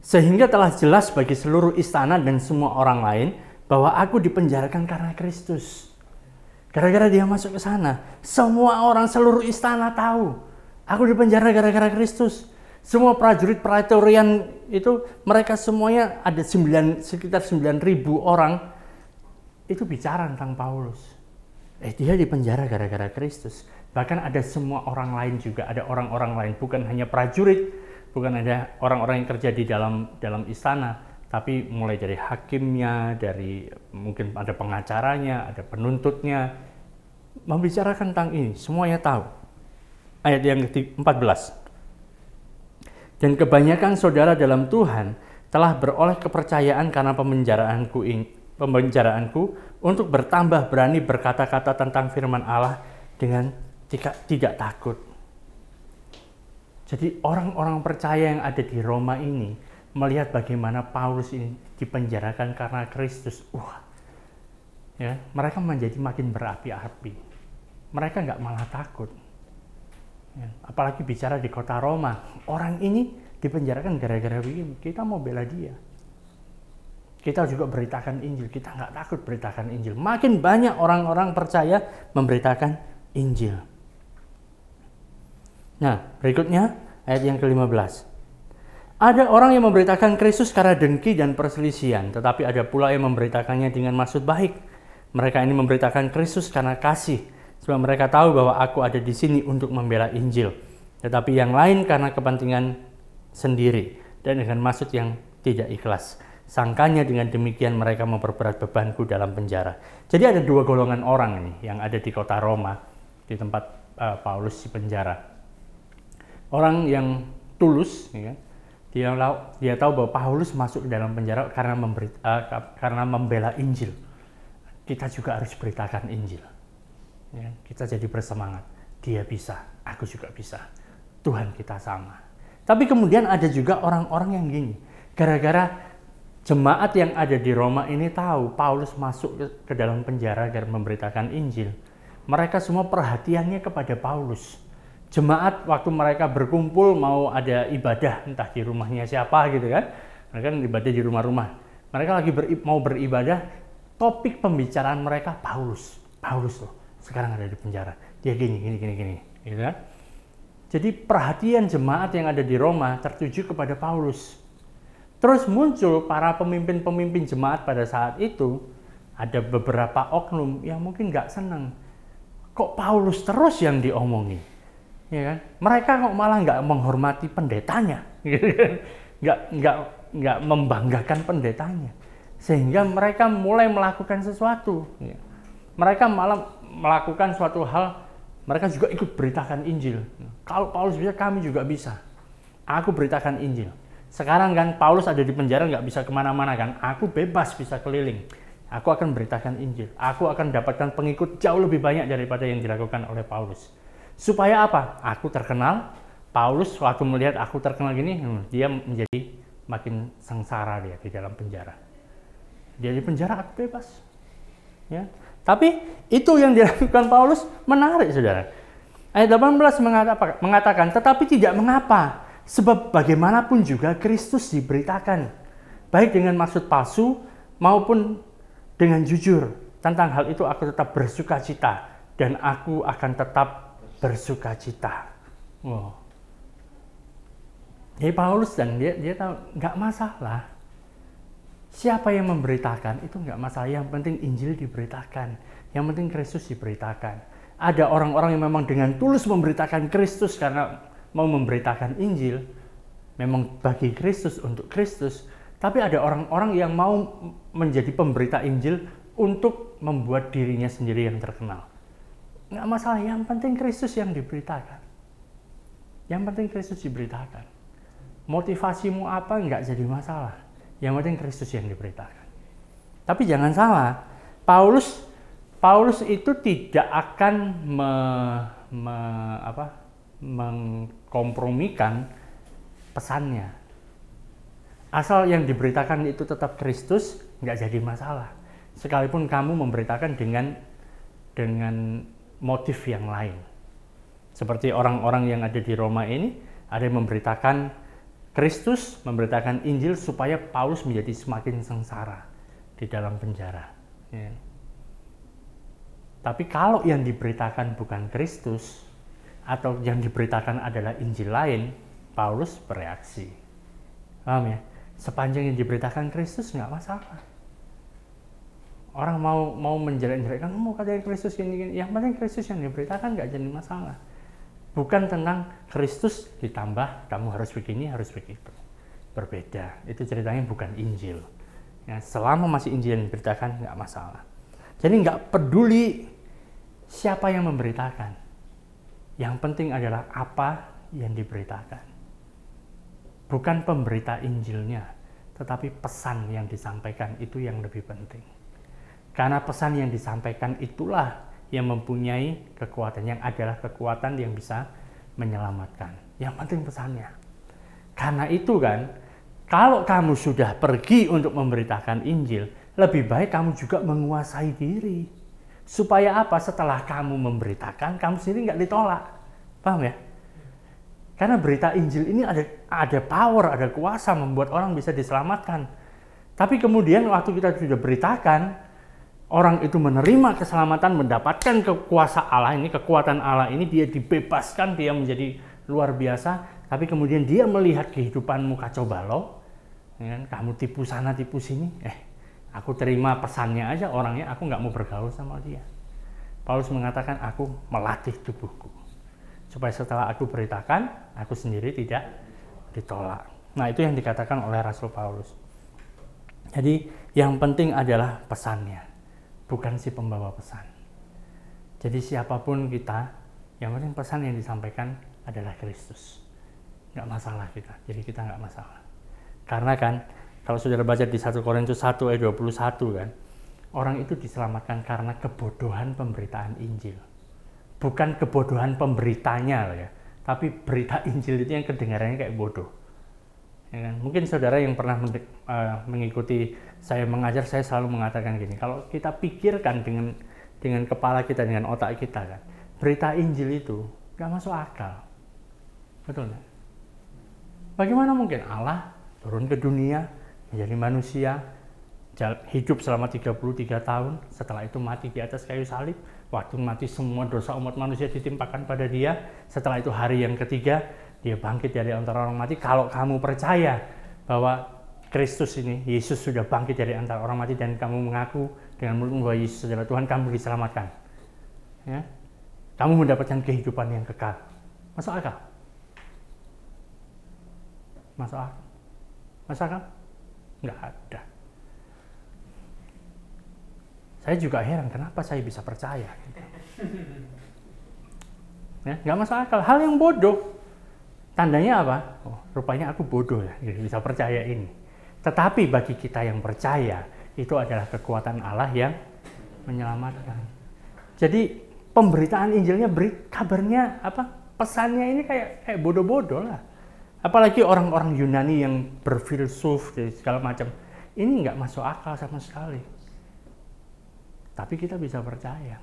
Sehingga telah jelas bagi seluruh istana dan semua orang lain bahwa aku dipenjarakan karena Kristus. Gara-gara dia masuk ke sana, semua orang seluruh istana tahu aku dipenjara gara-gara Kristus. Semua prajurit praetorian itu, mereka semuanya ada sekitar 9.000 orang itu bicara tentang Paulus. Dia dipenjara gara-gara Kristus. Bahkan ada semua orang lain juga, ada orang-orang lain, bukan hanya prajurit, bukan ada orang-orang yang kerja di dalam istana, tapi mulai dari hakimnya, dari mungkin ada pengacaranya, ada penuntutnya, membicarakan tentang ini, semuanya tahu. Ayat yang ke-14. Dan kebanyakan saudara dalam Tuhan telah beroleh kepercayaan karena pemenjaraanku untuk bertambah berani berkata-kata tentang firman Allah dengan tidak takut. Jadi orang-orang percaya yang ada di Roma ini melihat bagaimana Paulus ini dipenjarakan karena Kristus. Ya, mereka menjadi makin berapi-api. Mereka nggak malah takut. Ya, apalagi bicara di kota Roma, orang ini dipenjarakan gara-gara begini, kita mau bela dia. Kita juga beritakan Injil, kita nggak takut beritakan Injil. Makin banyak orang-orang percaya memberitakan Injil. Nah, berikutnya ayat yang ke-15. Ada orang yang memberitakan Kristus karena dengki dan perselisihan, tetapi ada pula yang memberitakannya dengan maksud baik. Mereka ini memberitakan Kristus karena kasih, sebab mereka tahu bahwa aku ada di sini untuk membela Injil. Tetapi yang lain karena kepentingan sendiri dan dengan maksud yang tidak ikhlas. Sangkanya dengan demikian mereka memperberat bebanku dalam penjara. Jadi ada dua golongan orang ini yang ada di kota Roma, di tempat Paulus di penjara. Orang yang tulus, ya, dia tahu bahwa Paulus masuk ke dalam penjara karena membela Injil. Kita juga harus beritakan Injil. Ya, kita jadi bersemangat. Dia bisa, aku juga bisa. Tuhan kita sama. Tapi kemudian ada juga orang-orang yang gini. Gara-gara jemaat yang ada di Roma ini tahu Paulus masuk ke dalam penjara agar memberitakan Injil. Mereka semua perhatiannya kepada Paulus. Jemaat waktu mereka berkumpul mau ada ibadah, entah di rumahnya siapa gitu kan. Mereka kan ibadah di rumah-rumah. Mereka lagi mau beribadah, topik pembicaraan mereka Paulus. Paulus loh. Sekarang ada di penjara, dia gini, gitu kan? Jadi perhatian jemaat yang ada di Roma tertuju kepada Paulus. Terus muncul para pemimpin-pemimpin jemaat pada saat itu, ada beberapa oknum yang mungkin nggak senang. Kok Paulus terus yang diomongi? Ya kan? Mereka kok malah nggak menghormati pendetanya, nggak membanggakan pendetanya, sehingga mereka mulai melakukan sesuatu. Ya. Mereka malah melakukan suatu hal, mereka juga ikut beritakan Injil. Kalau Paulus bisa, kami juga bisa. Aku beritakan Injil. Sekarang kan Paulus ada di penjara, nggak bisa kemana-mana kan. Aku bebas bisa keliling. Aku akan beritakan Injil. Aku akan dapatkan pengikut jauh lebih banyak daripada yang dilakukan oleh Paulus. Supaya apa? Aku terkenal. Paulus waktu melihat aku terkenal gini, dia menjadi makin sengsara dia di dalam penjara. Dia di penjara, aku bebas. Ya. Tapi itu yang dilakukan Paulus menarik, saudara. Ayat 18 mengatakan, tetapi tidak mengapa, sebab bagaimanapun juga Kristus diberitakan. baik dengan maksud palsu maupun dengan jujur. Tentang hal itu aku tetap bersukacita dan aku akan tetap bersukacita. Wow. Jadi Paulus dan dia tahu nggak masalah. Siapa yang memberitakan itu nggak masalah. Yang penting Injil diberitakan. Yang penting Kristus diberitakan. Ada orang-orang yang memang dengan tulus memberitakan Kristus karena mau memberitakan Injil. Memang bagi Kristus, untuk Kristus. Tapi ada orang-orang yang mau menjadi pemberita Injil untuk membuat dirinya sendiri yang terkenal. Nggak masalah, yang penting Kristus yang diberitakan. Yang penting Kristus diberitakan. Motivasimu apa nggak jadi masalah. Yang penting Kristus yang diberitakan. Tapi jangan salah, Paulus itu tidak akan mengkompromikan pesannya. Asal yang diberitakan itu tetap Kristus, nggak jadi masalah. Sekalipun kamu memberitakan dengan motif yang lain. Seperti orang-orang yang ada di Roma ini, ada yang memberitakan Kristus, memberitakan Injil supaya Paulus menjadi semakin sengsara di dalam penjara. Ya. Tapi kalau yang diberitakan bukan Kristus, atau yang diberitakan adalah Injil lain, Paulus bereaksi. Paham ya? Sepanjang yang diberitakan Kristus nggak masalah. Orang mau menjelek-jelekkan, mau katanya Kristus gini, yang penting Kristus yang diberitakan nggak jadi masalah. Bukan tentang Kristus ditambah kamu harus begini, harus begitu. Berbeda. Itu ceritanya bukan Injil. Ya, selama masih Injil yang diberitakan nggak masalah. Jadi nggak peduli siapa yang memberitakan. Yang penting adalah apa yang diberitakan. Bukan pemberita Injilnya, tetapi pesan yang disampaikan itu yang lebih penting. Karena pesan yang disampaikan itulah yang mempunyai kekuatan, yang adalah kekuatan yang bisa menyelamatkan. Yang penting pesannya. Karena itu kan, kalau kamu sudah pergi untuk memberitakan Injil, lebih baik kamu juga menguasai diri. Supaya apa? Setelah kamu memberitakan, kamu sendiri nggak ditolak. Paham ya? Karena berita Injil ini ada power, ada kuasa membuat orang bisa diselamatkan. Tapi kemudian waktu kita sudah beritakan, orang itu menerima keselamatan, mendapatkan kekuatan Allah ini, dia dibebaskan, dia menjadi luar biasa. Tapi kemudian dia melihat kehidupanmu kacau balau, ya, kamu tipu sana, tipu sini. Aku terima pesannya aja orangnya, aku nggak mau bergaul sama dia. Paulus mengatakan, aku melatih tubuhku. Supaya setelah aku beritakan, aku sendiri tidak ditolak. Nah, itu yang dikatakan oleh Rasul Paulus. Jadi, yang penting adalah pesannya, bukan si pembawa pesan. Jadi, siapapun kita, yang penting pesan yang disampaikan adalah Kristus. Nggak masalah kita, jadi kita nggak masalah. Karena kan, kalau saudara baca di 1 Korintus 1 ayat 21 kan, orang itu diselamatkan karena kebodohan pemberitaan Injil. Bukan kebodohan pemberitanya ya, tapi berita Injil itu yang kedengarannya kayak bodoh. Ya kan? Mungkin saudara yang pernah mengikuti saya mengajar, saya selalu mengatakan gini, kalau kita pikirkan dengan kepala kita, dengan otak kita kan, berita Injil itu nggak masuk akal. Betul nggak? Bagaimana mungkin Allah turun ke dunia, menjadi manusia, hidup selama 33 tahun, setelah itu mati di atas kayu salib. Waktu mati semua dosa umat manusia ditimpakan pada dia. Setelah itu hari yang ketiga, dia bangkit dari antara orang mati. Kalau kamu percaya bahwa Kristus ini, Yesus sudah bangkit dari antara orang mati, dan kamu mengaku dengan mulutmu bahwa Yesus adalah Tuhan, kamu diselamatkan. Ya? Kamu mendapatkan kehidupan yang kekal. Masuk akal? Masuk akal? Masuk akal? Nggak ada. Saya juga heran kenapa saya bisa percaya. Ya, nggak masuk akal. Hal yang bodoh. Tandanya apa? Oh, rupanya aku bodoh ya, bisa percaya ini. Tetapi bagi kita yang percaya, itu adalah kekuatan Allah yang menyelamatkan. Jadi pemberitaan Injilnya, kabarnya apa? Pesannya ini kayak bodoh-bodoh lah. Apalagi orang-orang Yunani yang berfilsuf segala macam. Ini nggak masuk akal sama sekali. Tapi kita bisa percaya.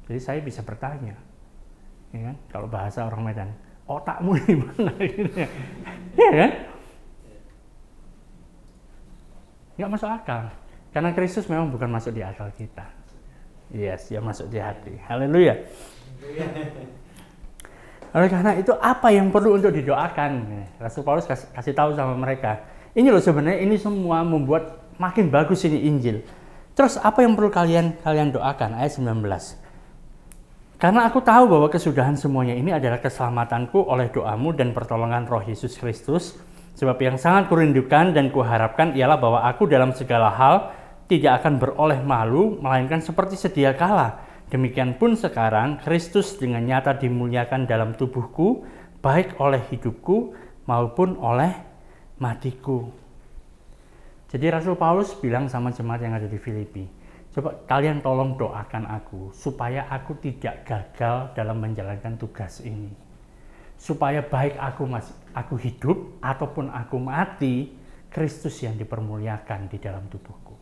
Jadi saya bisa bertanya, ya kan? Kalau bahasa orang Medan, otakmu di mana? Ya kan? Nggak masuk akal. Karena Kristus memang bukan masuk di akal kita. Yes, dia masuk di hati. Haleluya. Oleh karena itu apa yang perlu untuk didoakan? Rasul Paulus kasih tahu sama mereka. Ini loh sebenarnya ini semua membuat makin bagus ini Injil. Terus apa yang perlu kalian doakan? Ayat 19. Karena aku tahu bahwa kesudahan semuanya ini adalah keselamatanku oleh doamu dan pertolongan Roh Yesus Kristus. Sebab yang sangat kurindukan dan kuharapkan ialah bahwa aku dalam segala hal tidak akan beroleh malu, melainkan seperti sedia kala. Demikian pun sekarang, Kristus dengan nyata dimuliakan dalam tubuhku, baik oleh hidupku maupun oleh matiku. Jadi Rasul Paulus bilang sama jemaat yang ada di Filipi, coba kalian tolong doakan aku, supaya aku tidak gagal dalam menjalankan tugas ini. Supaya baik aku hidup ataupun aku mati, Kristus yang dipermuliakan di dalam tubuhku.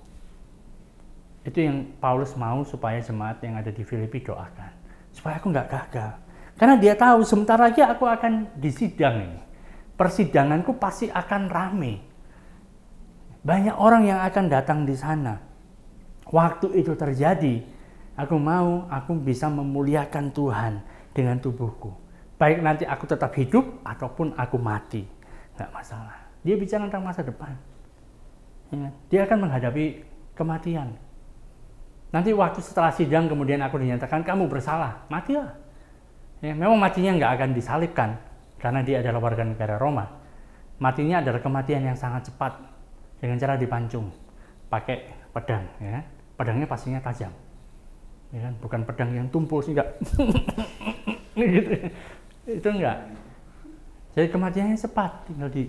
Itu yang Paulus mau supaya jemaat yang ada di Filipi doakan. Supaya aku nggak gagal. Karena dia tahu sebentar lagi aku akan disidang ini. Persidanganku pasti akan rame. Banyak orang yang akan datang di sana. Waktu itu terjadi, aku bisa memuliakan Tuhan dengan tubuhku. Baik nanti aku tetap hidup ataupun aku mati. Nggak masalah. Dia bicara tentang masa depan. Ya, dia akan menghadapi kematian. Nanti waktu setelah sidang kemudian aku dinyatakan kamu bersalah, matilah. Ya, memang matinya nggak akan disalibkan karena dia adalah warga negara Roma. Matinya adalah kematian yang sangat cepat dengan cara dipancung pakai pedang. Ya. Pedangnya pastinya tajam, ya kan? Bukan pedang yang tumpul sih enggak. Gitu. Itu enggak. Jadi kematiannya cepat, tinggal di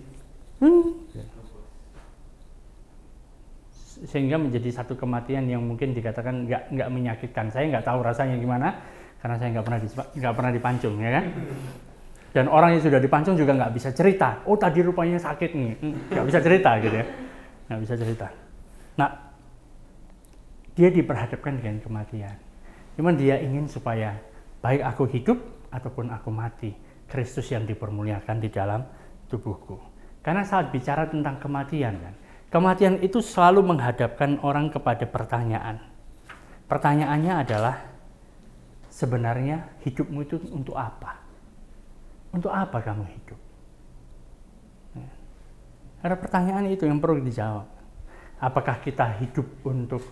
sehingga menjadi satu kematian yang mungkin dikatakan nggak menyakitkan. Saya nggak tahu rasanya gimana karena saya nggak pernah dipancung, ya kan? Dan orang yang sudah dipancung juga nggak bisa cerita. Oh tadi rupanya sakit nih, nggak bisa cerita gitu ya, nggak bisa cerita. Nah, dia diperhadapkan dengan kematian. Cuman dia ingin supaya baik aku hidup ataupun aku mati, Kristus yang dipermuliakan di dalam tubuhku. Karena saat bicara tentang kematian kan. Kematian itu selalu menghadapkan orang kepada pertanyaan. Pertanyaannya adalah, sebenarnya hidupmu itu untuk apa? Untuk apa kamu hidup? Ada pertanyaan itu yang perlu dijawab. Apakah kita hidup untuk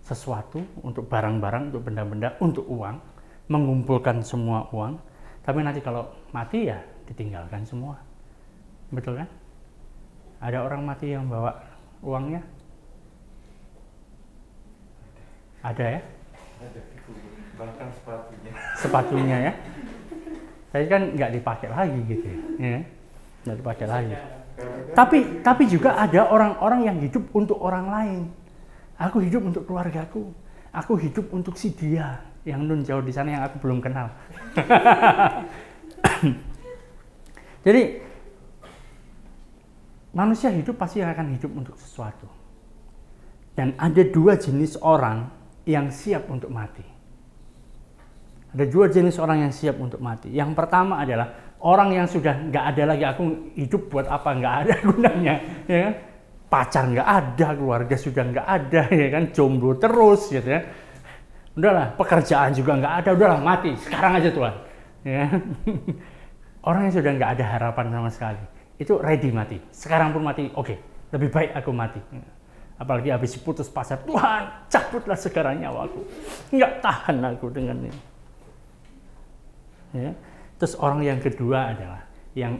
sesuatu, untuk barang-barang, untuk benda-benda, untuk uang, mengumpulkan semua uang, tapi nanti kalau mati ya ditinggalkan semua. Betul kan? Ada orang mati yang bawa uangnya? Ada ya? Ada, bahkan sepatunya. Sepatunya ya? Tapi kan nggak dipakai lagi gitu ya? Nggak dipakai lagi. Tapi juga ada orang-orang yang hidup untuk orang lain. Aku hidup untuk keluargaku. Aku hidup untuk si dia yang nun jauh di sana yang aku belum kenal. Jadi manusia hidup pasti akan hidup untuk sesuatu. Dan ada dua jenis orang yang siap untuk mati. Ada dua jenis orang yang siap untuk mati. Yang pertama adalah orang yang sudah nggak ada lagi, aku hidup buat apa, nggak ada gunanya. Ya kan? Pacar nggak ada, keluarga sudah nggak ada, ya kan? Jomblo terus gitu ya. Udahlah, pekerjaan juga nggak ada, udahlah mati, sekarang aja Tuhan. Ya. Orang yang sudah nggak ada harapan sama sekali. Itu ready mati, sekarang pun mati, oke, lebih baik aku mati. Apalagi habis putus pacar, Tuhan cabutlah sekarang nyawaku, nggak tahan aku dengan ini. Ya. Terus orang yang kedua adalah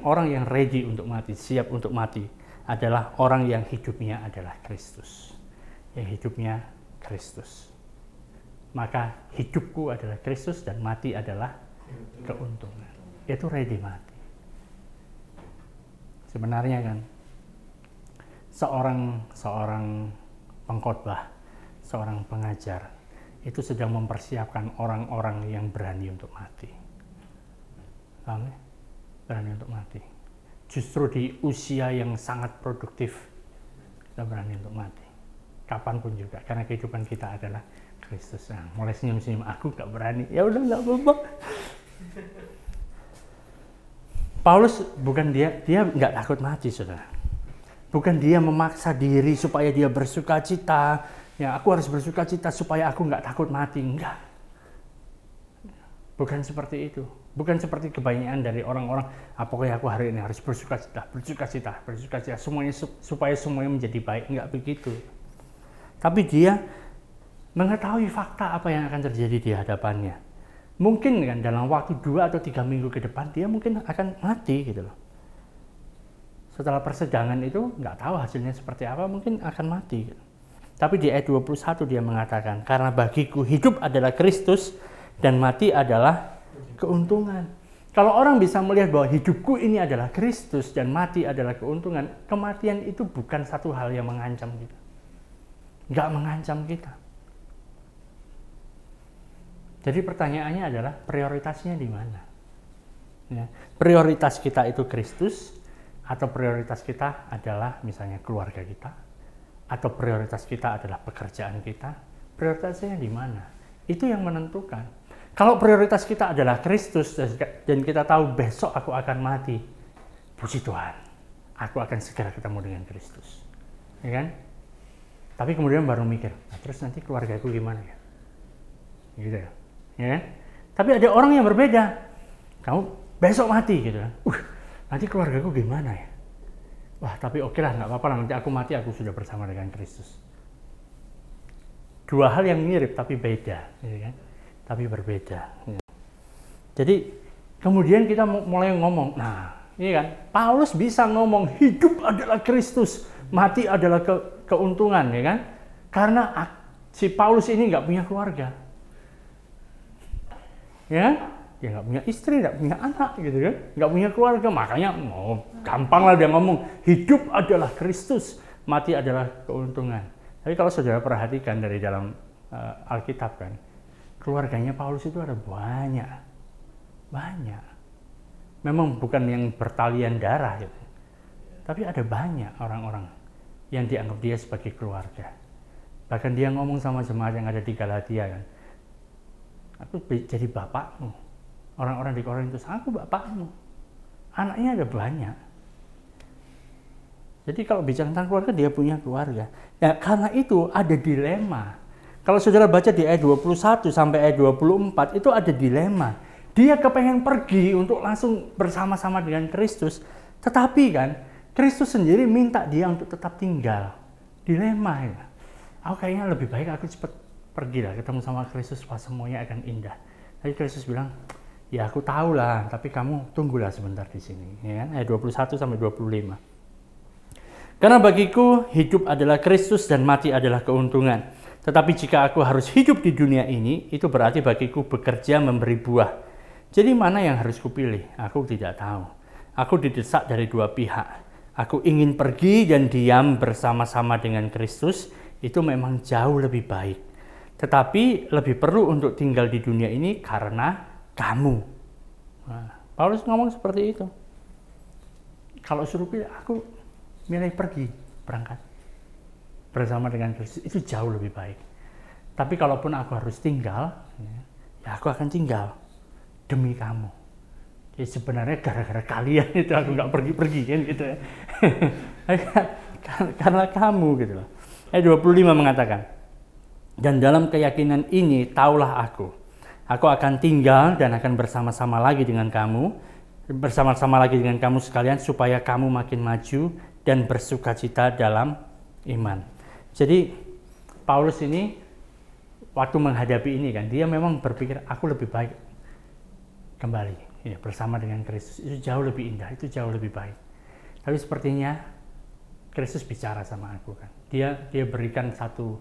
orang yang ready untuk mati, siap untuk mati, adalah orang yang hidupnya adalah Kristus, yang hidupnya Kristus. Maka hidupku adalah Kristus dan mati adalah keuntungan. Itu ready mati. Sebenarnya kan seorang pengkhotbah, seorang pengajar itu sedang mempersiapkan orang-orang yang berani untuk mati. Paham ya? Berani untuk mati. Justru di usia yang sangat produktif kita berani untuk mati. Kapanpun juga, karena kehidupan kita adalah Kristus. Nah, mulai senyum-senyum, aku gak berani. Ya udah gak apa-apa. Paulus bukan dia nggak takut mati, saudara. Bukan dia memaksa diri supaya dia bersuka cita. Ya, aku harus bersuka cita supaya aku nggak takut mati. Enggak. Bukan seperti itu. Bukan seperti kebanyakan dari orang-orang, pokoknya aku hari ini harus bersuka cita, semuanya supaya semuanya menjadi baik. Enggak begitu. Tapi dia mengetahui fakta apa yang akan terjadi di hadapannya. Mungkin kan dalam waktu 2 atau 3 minggu ke depan dia mungkin akan mati gitu loh. Setelah persidangan itu nggak tahu hasilnya seperti apa, mungkin akan mati. Tapi di ayat 21 dia mengatakan, karena bagiku hidup adalah Kristus dan mati adalah keuntungan. Kalau orang bisa melihat bahwa hidupku ini adalah Kristus dan mati adalah keuntungan, kematian itu bukan satu hal yang mengancam kita. Nggak mengancam kita. Jadi pertanyaannya adalah prioritasnya di mana? Ya, prioritas kita itu Kristus, atau prioritas kita adalah misalnya keluarga kita, atau prioritas kita adalah pekerjaan kita, prioritasnya di mana? Itu yang menentukan. Kalau prioritas kita adalah Kristus dan kita tahu besok aku akan mati, puji Tuhan, aku akan segera ketemu dengan Kristus, ya kan? Tapi kemudian baru mikir, nah, terus nanti keluargaku gimana ya? Gitu ya, ya kan? Tapi ada orang yang berbeda, kamu besok mati gitu kan? Nanti keluargaku gimana ya? Wah, tapi oke lah, nggak apa-apa lah, nanti aku mati, aku sudah bersama dengan Kristus. Dua hal yang mirip tapi beda, ya kan? Tapi berbeda. Ya. Jadi kemudian kita mulai ngomong, nah ini kan, Paulus bisa ngomong hidup adalah Kristus, mati adalah keuntungan, ya kan? Karena si Paulus ini nggak punya keluarga, ya. Dia nggak punya istri, nggak punya anak, gitu kan? Nggak punya keluarga, makanya gampang lah dia ngomong hidup adalah Kristus, mati adalah keuntungan. Tapi kalau saudara perhatikan dari dalam Alkitab kan, keluarganya Paulus itu ada banyak. Memang bukan yang bertalian darah gitu, tapi ada banyak orang-orang yang dianggap dia sebagai keluarga. Bahkan dia ngomong sama jemaat yang ada di Galatia kan, aku jadi bapakmu. Orang-orang di Korintus, aku bapakmu. Anaknya ada banyak. Jadi kalau bicara tentang keluarga, dia punya keluarga. Ya, karena itu ada dilema. Kalau saudara baca di ayat 21 sampai ayat 24, itu ada dilema. Dia kepengen pergi untuk langsung bersama-sama dengan Kristus. Tetapi kan, Kristus sendiri minta dia untuk tetap tinggal. Dilema ya. Aku kayaknya lebih baik aku cepat pergi lah, ketemu sama Kristus, pas semuanya akan indah. Tapi Kristus bilang, ya aku tahu lah, tapi kamu tunggulah sebentar di sini, ya kan? Ayat 21 sampai 25. Karena bagiku hidup adalah Kristus dan mati adalah keuntungan. Tetapi jika aku harus hidup di dunia ini, itu berarti bagiku bekerja memberi buah. Jadi mana yang harus kupilih? Aku tidak tahu. Aku didesak dari dua pihak. Aku ingin pergi dan diam bersama-sama dengan Kristus, itu memang jauh lebih baik. Tetapi lebih perlu untuk tinggal di dunia ini karena kamu. Nah, Paulus ngomong seperti itu. Kalau suruh pilih, aku milih pergi, berangkat bersama dengan Kristus, itu jauh lebih baik. Tapi kalaupun aku harus tinggal, ya aku akan tinggal demi kamu. Jadi sebenarnya gara-gara kalian itu aku nggak pergi-pergi kan gitu ya. Karena kamu gitu loh. Ayat 25 mengatakan, dan dalam keyakinan ini taulah aku akan tinggal dan akan bersama-sama lagi dengan kamu, sekalian supaya kamu makin maju dan bersukacita dalam iman. Jadi Paulus ini waktu menghadapi ini kan, dia memang berpikir aku lebih baik kembali ya, bersama dengan Kristus, itu jauh lebih indah, itu jauh lebih baik. Tapi sepertinya Kristus bicara sama aku kan, dia berikan satu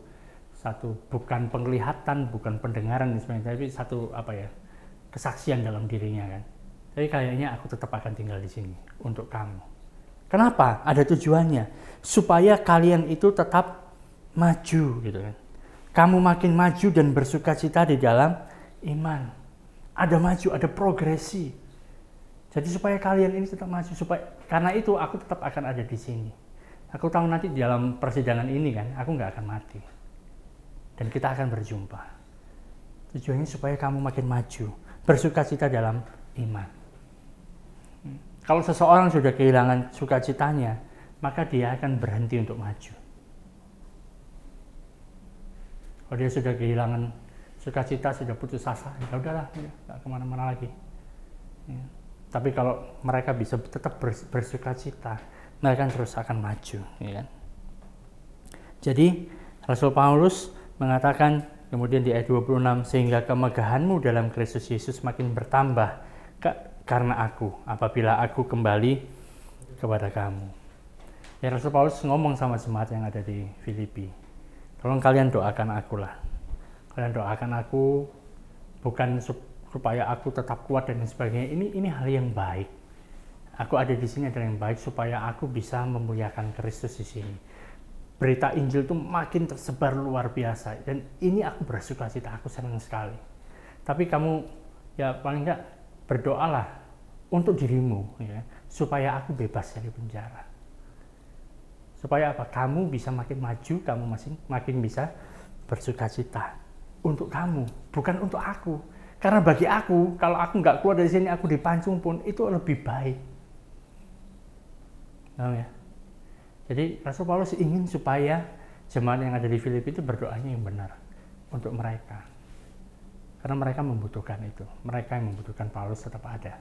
bukan penglihatan, bukan pendengaran sebenarnya, tapi satu kesaksian dalam dirinya kan. Tapi kayaknya aku tetap akan tinggal di sini untuk kamu. Kenapa? Ada tujuannya, supaya kalian itu tetap maju gitu kan. Kamu makin maju dan bersukacita di dalam iman. Ada maju, ada progresi. Jadi supaya kalian ini tetap maju, karena itu aku tetap akan ada di sini. Aku tahu nanti di dalam persidangan ini kan, aku nggak akan mati. Dan kita akan berjumpa. Tujuannya supaya kamu makin maju, bersukacita dalam iman. Kalau seseorang sudah kehilangan sukacitanya, maka dia akan berhenti untuk maju. Kalau dia sudah kehilangan sukacita, sudah putus asa, ya udahlah, nggak kemana-mana lagi. Ya. Tapi kalau mereka bisa tetap bersukacita, mereka terus akan maju. Ya kan? Jadi Rasul Paulus mengatakan kemudian di ayat 26, sehingga kemegahanmu dalam Kristus Yesus makin bertambah karena aku, apabila aku kembali kepada kamu. Ya, Rasul Paulus ngomong sama jemaat yang ada di Filipi, tolong kalian doakan aku lah. Kalian doakan aku, bukan supaya aku tetap kuat dan sebagainya. Ini hal yang baik. Aku ada di sini adalah yang baik supaya aku bisa memuliakan Kristus di sini. Berita Injil itu makin tersebar luar biasa, dan ini aku bersukacita, aku senang sekali. Tapi kamu ya paling enggak berdoalah untuk dirimu, ya, supaya aku bebas dari penjara. Supaya apa? Kamu bisa makin maju, kamu makin bisa bersukacita untuk kamu, bukan untuk aku. Karena bagi aku, kalau aku nggak keluar dari sini, aku dipancung pun itu lebih baik. Paham ya? Jadi Rasul Paulus ingin supaya jemaat yang ada di Filipi itu berdoanya yang benar untuk mereka. Karena mereka membutuhkan itu. Mereka yang membutuhkan Paulus tetap ada.